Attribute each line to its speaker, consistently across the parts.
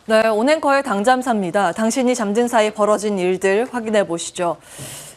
Speaker 1: 네, 온앵커의 당잠사입니다. 당신이 잠든 사이 벌어진 일들 확인해 보시죠.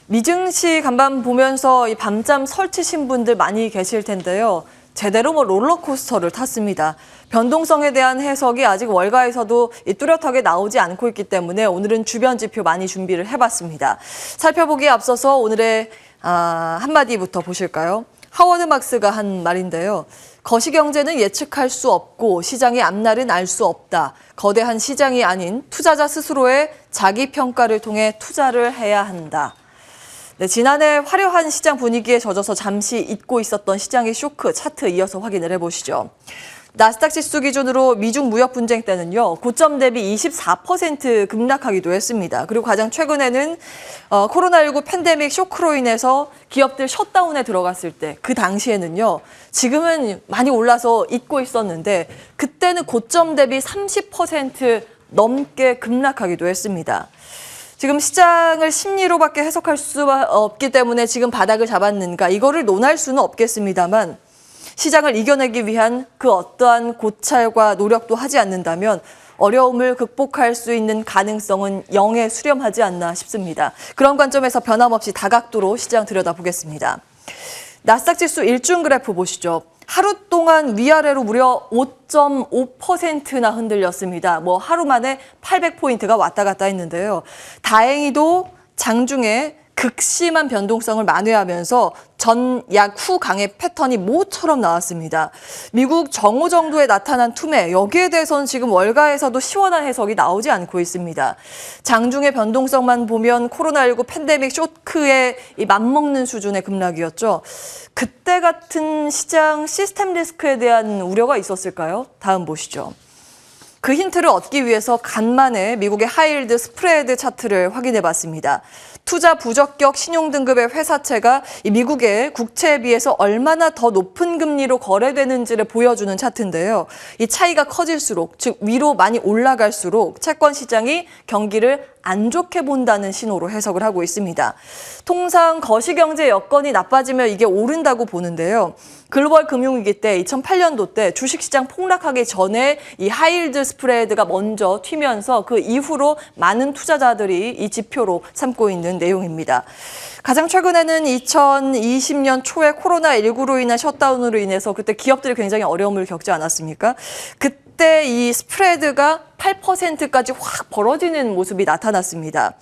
Speaker 1: 미증시 간밤 보면서 이 밤잠 설치신 분들 많이 계실 텐데요. 제대로 롤러코스터를 탔습니다. 변동성에 대한 해석이 아직 월가에서도 뚜렷하게 나오지 않고 있기 때문에 오늘은 주변 지표 많이 준비를 해봤습니다. 살펴보기에 앞서서 오늘의 한마디부터 보실까요? 하워드 막스가 한 말인데요. 거시경제는 예측할 수 없고 시장의 앞날은 알 수 없다. 거대한 시장이 아닌 투자자 스스로의 자기평가를 통해 투자를 해야 한다. 네, 지난해 화려한 시장 분위기에 젖어서 잠시 잊고 있었던 시장의 쇼크 차트 이어서 확인을 해보시죠. 나스닥 지수 기준으로 미중 무역 분쟁 때는요, 고점 대비 24% 급락하기도 했습니다. 그리고 가장 최근에는 코로나19 팬데믹 쇼크로 인해서 기업들 셧다운에 들어갔을 때 그 당시에는요, 지금은 많이 올라서 잊고 있었는데 그때는 고점 대비 30% 넘게 급락하기도 했습니다. 지금 시장을 심리로밖에 해석할 수 없기 때문에 지금 바닥을 잡았는가 이거를 논할 수는 없겠습니다만 시장을 이겨내기 위한 그 어떠한 고찰과 노력도 하지 않는다면 어려움을 극복할 수 있는 가능성은 영에 수렴하지 않나 싶습니다. 그런 관점에서 변함없이 다각도로 시장 들여다보겠습니다. 나스닥 지수 일중 그래프 보시죠. 하루 동안 위아래로 무려 5.5%나 흔들렸습니다. 하루 만에 800포인트가 왔다 갔다 했는데요. 다행히도 장중에 극심한 변동성을 만회하면서 전약 후 강의 패턴이 모처럼 나왔습니다. 미국 정오 정도에 나타난 투매, 여기에 대해서는 지금 월가에서도 시원한 해석이 나오지 않고 있습니다. 장중의 변동성만 보면 코로나19 팬데믹 쇼크에 맞먹는 수준의 급락이었죠. 그때 같은 시장 시스템 리스크에 대한 우려가 있었을까요? 다음 보시죠. 그 힌트를 얻기 위해서 간만에 미국의 하이힐드 스프레드 차트를 확인해 봤습니다. 투자 부적격 신용등급의 회사채가 미국의 국채에 비해서 얼마나 더 높은 금리로 거래되는지를 보여주는 차트인데요. 이 차이가 커질수록, 즉 위로 많이 올라갈수록 채권 시장이 경기를 안 좋게 본다는 신호로 해석을 하고 있습니다. 통상 거시경제 여건이 나빠지면 이게 오른다고 보는데요. 글로벌 금융위기 때 2008년도 때 주식시장 폭락하기 전에 이 하이힐드 스프레드가 먼저 튀면서 그 이후로 많은 투자자들이 이 지표로 삼고 있는 내용입니다. 가장 최근에는 2020년 초에 코로나19로 인한 셧다운으로 인해서 그때 기업들이 굉장히 어려움을 겪지 않았습니까? 그때 이 스프레드가 8%까지 확 벌어지는 모습이 나타났습니다.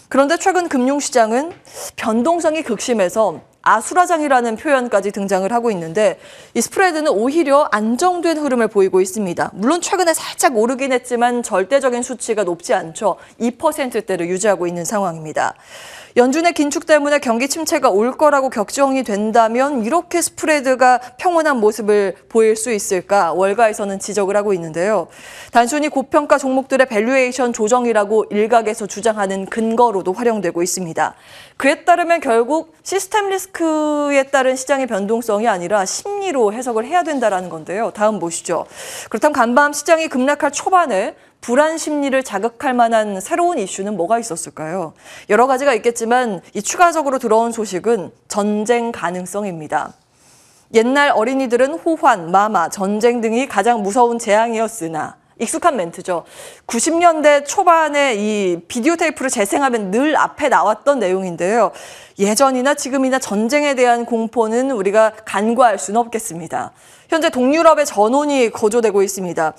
Speaker 1: 그런데 최근 금융시장은 변동성이 극심해서 아수라장이라는 표현까지 등장을 하고 있는데 이 스프레드는 오히려 안정된 흐름을 보이고 있습니다. 물론 최근에 살짝 오르긴 했지만 절대적인 수치가 높지 않죠. 2%대를 유지하고 있는 상황입니다. 연준의 긴축 때문에 경기 침체가 올 거라고 격정이 된다면 이렇게 스프레드가 평온한 모습을 보일 수 있을까? 월가에서는 지적을 하고 있는데요. 단순히 고평가 종목들의 밸류에이션 조정이라고 일각에서 주장하는 근거로도 활용되고 있습니다. 그에 따르면 결국 시스템 리스크에 따른 시장의 변동성이 아니라 심리로 해석을 해야 된다는 건데요. 다음 보시죠. 그렇다면 간밤 시장이 급락할 초반에 불안 심리를 자극할 만한 새로운 이슈는 뭐가 있었을까요? 여러 가지가 있겠지만 이 추가적으로 들어온 소식은 전쟁 가능성입니다. 옛날 어린이들은 호환, 마마, 전쟁 등이 가장 무서운 재앙이었으나 익숙한 멘트죠. 90년대 초반에 이 비디오 테이프를 재생하면 늘 앞에 나왔던 내용인데요. 예전이나 지금이나 전쟁에 대한 공포는 우리가 간과할 수는 없겠습니다. 현재 동유럽의 전혼이 거조되고 있습니다.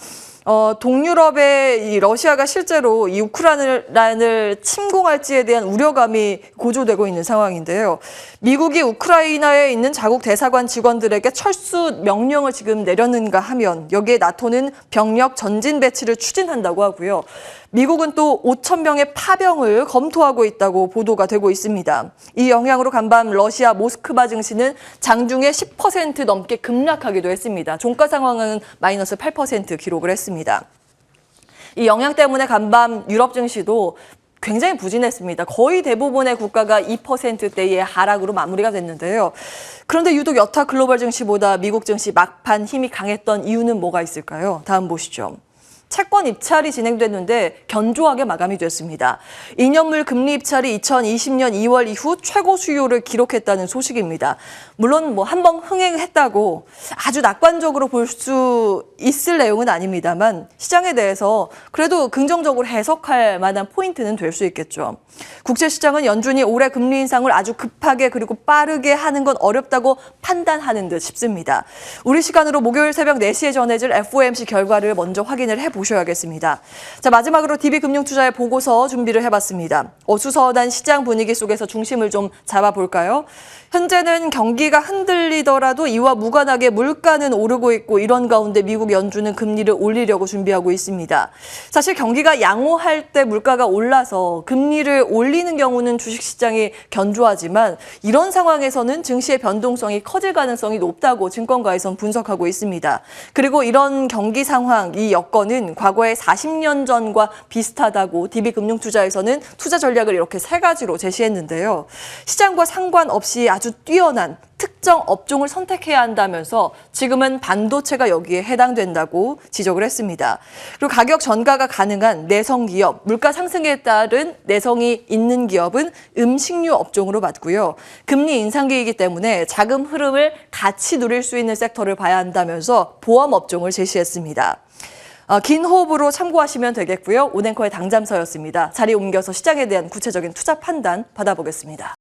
Speaker 1: 동유럽의 이 러시아가 실제로 이 우크라이나를 침공할지에 대한 우려감이 고조되고 있는 상황인데요. 미국이 우크라이나에 있는 자국 대사관 직원들에게 철수 명령을 지금 내렸는가 하면 여기에 나토는 병력 전진 배치를 추진한다고 하고요. 미국은 또 5천 명의 파병을 검토하고 있다고 보도가 되고 있습니다. 이 영향으로 간밤 러시아 모스크바 증시는 장중에 10% 넘게 급락하기도 했습니다. 종가 상황은 마이너스 8% 기록을 했습니다. 이 영향 때문에 간밤 유럽 증시도 굉장히 부진했습니다. 거의 대부분의 국가가 2%대의 하락으로 마무리가 됐는데요. 그런데 유독 여타 글로벌 증시보다 미국 증시 막판 힘이 강했던 이유는 뭐가 있을까요? 다음 보시죠. 채권 입찰이 진행됐는데 견조하게 마감이 됐습니다. 2년물 금리 입찰이 2020년 2월 이후 최고 수요를 기록했다는 소식입니다. 물론 한번 흥행했다고 아주 낙관적으로 볼 수 있을 내용은 아닙니다만 시장에 대해서 그래도 긍정적으로 해석할 만한 포인트는 될 수 있겠죠. 국제시장은 연준이 올해 금리 인상을 아주 급하게 그리고 빠르게 하는 건 어렵다고 판단하는 듯 싶습니다. 우리 시간으로 목요일 새벽 4시에 전해질 FOMC 결과를 먼저 확인을 해보셔야겠습니다. 자, 마지막으로 DB금융투자의 보고서 준비를 해봤습니다. 어수선한 시장 분위기 속에서 중심을 좀 잡아볼까요? 현재는 경기가 흔들리더라도 이와 무관하게 물가는 오르고 있고 이런 가운데 미국 연준은 금리를 올리려고 준비하고 있습니다. 사실 경기가 양호할 때 물가가 올라서 금리를 올리는 경우는 주식시장이 견조하지만 이런 상황에서는 증시의 변동성이 커질 가능성이 높다고 증권가에선 분석하고 있습니다. 그리고 이런 경기 상황, 이 여건은 과거의 40년 전과 비슷하다고 DB금융투자에서는 투자 전략을 이렇게 3가지로 제시했는데요. 시장과 상관없이 아주 뛰어난 특정 업종을 선택해야 한다면서 지금은 반도체가 여기에 해당된다고 지적을 했습니다. 그리고 가격 전가가 가능한 내성 기업, 물가 상승에 따른 내성이 있는 기업은 음식료 업종으로 봤고요. 금리 인상기이기 때문에 자금 흐름을 같이 누릴 수 있는 섹터를 봐야 한다면서 보험 업종을 제시했습니다. 긴 호흡으로 참고하시면 되겠고요. 오냉커의 당잠서였습니다. 자리 옮겨서 시장에 대한 구체적인 투자 판단 받아보겠습니다.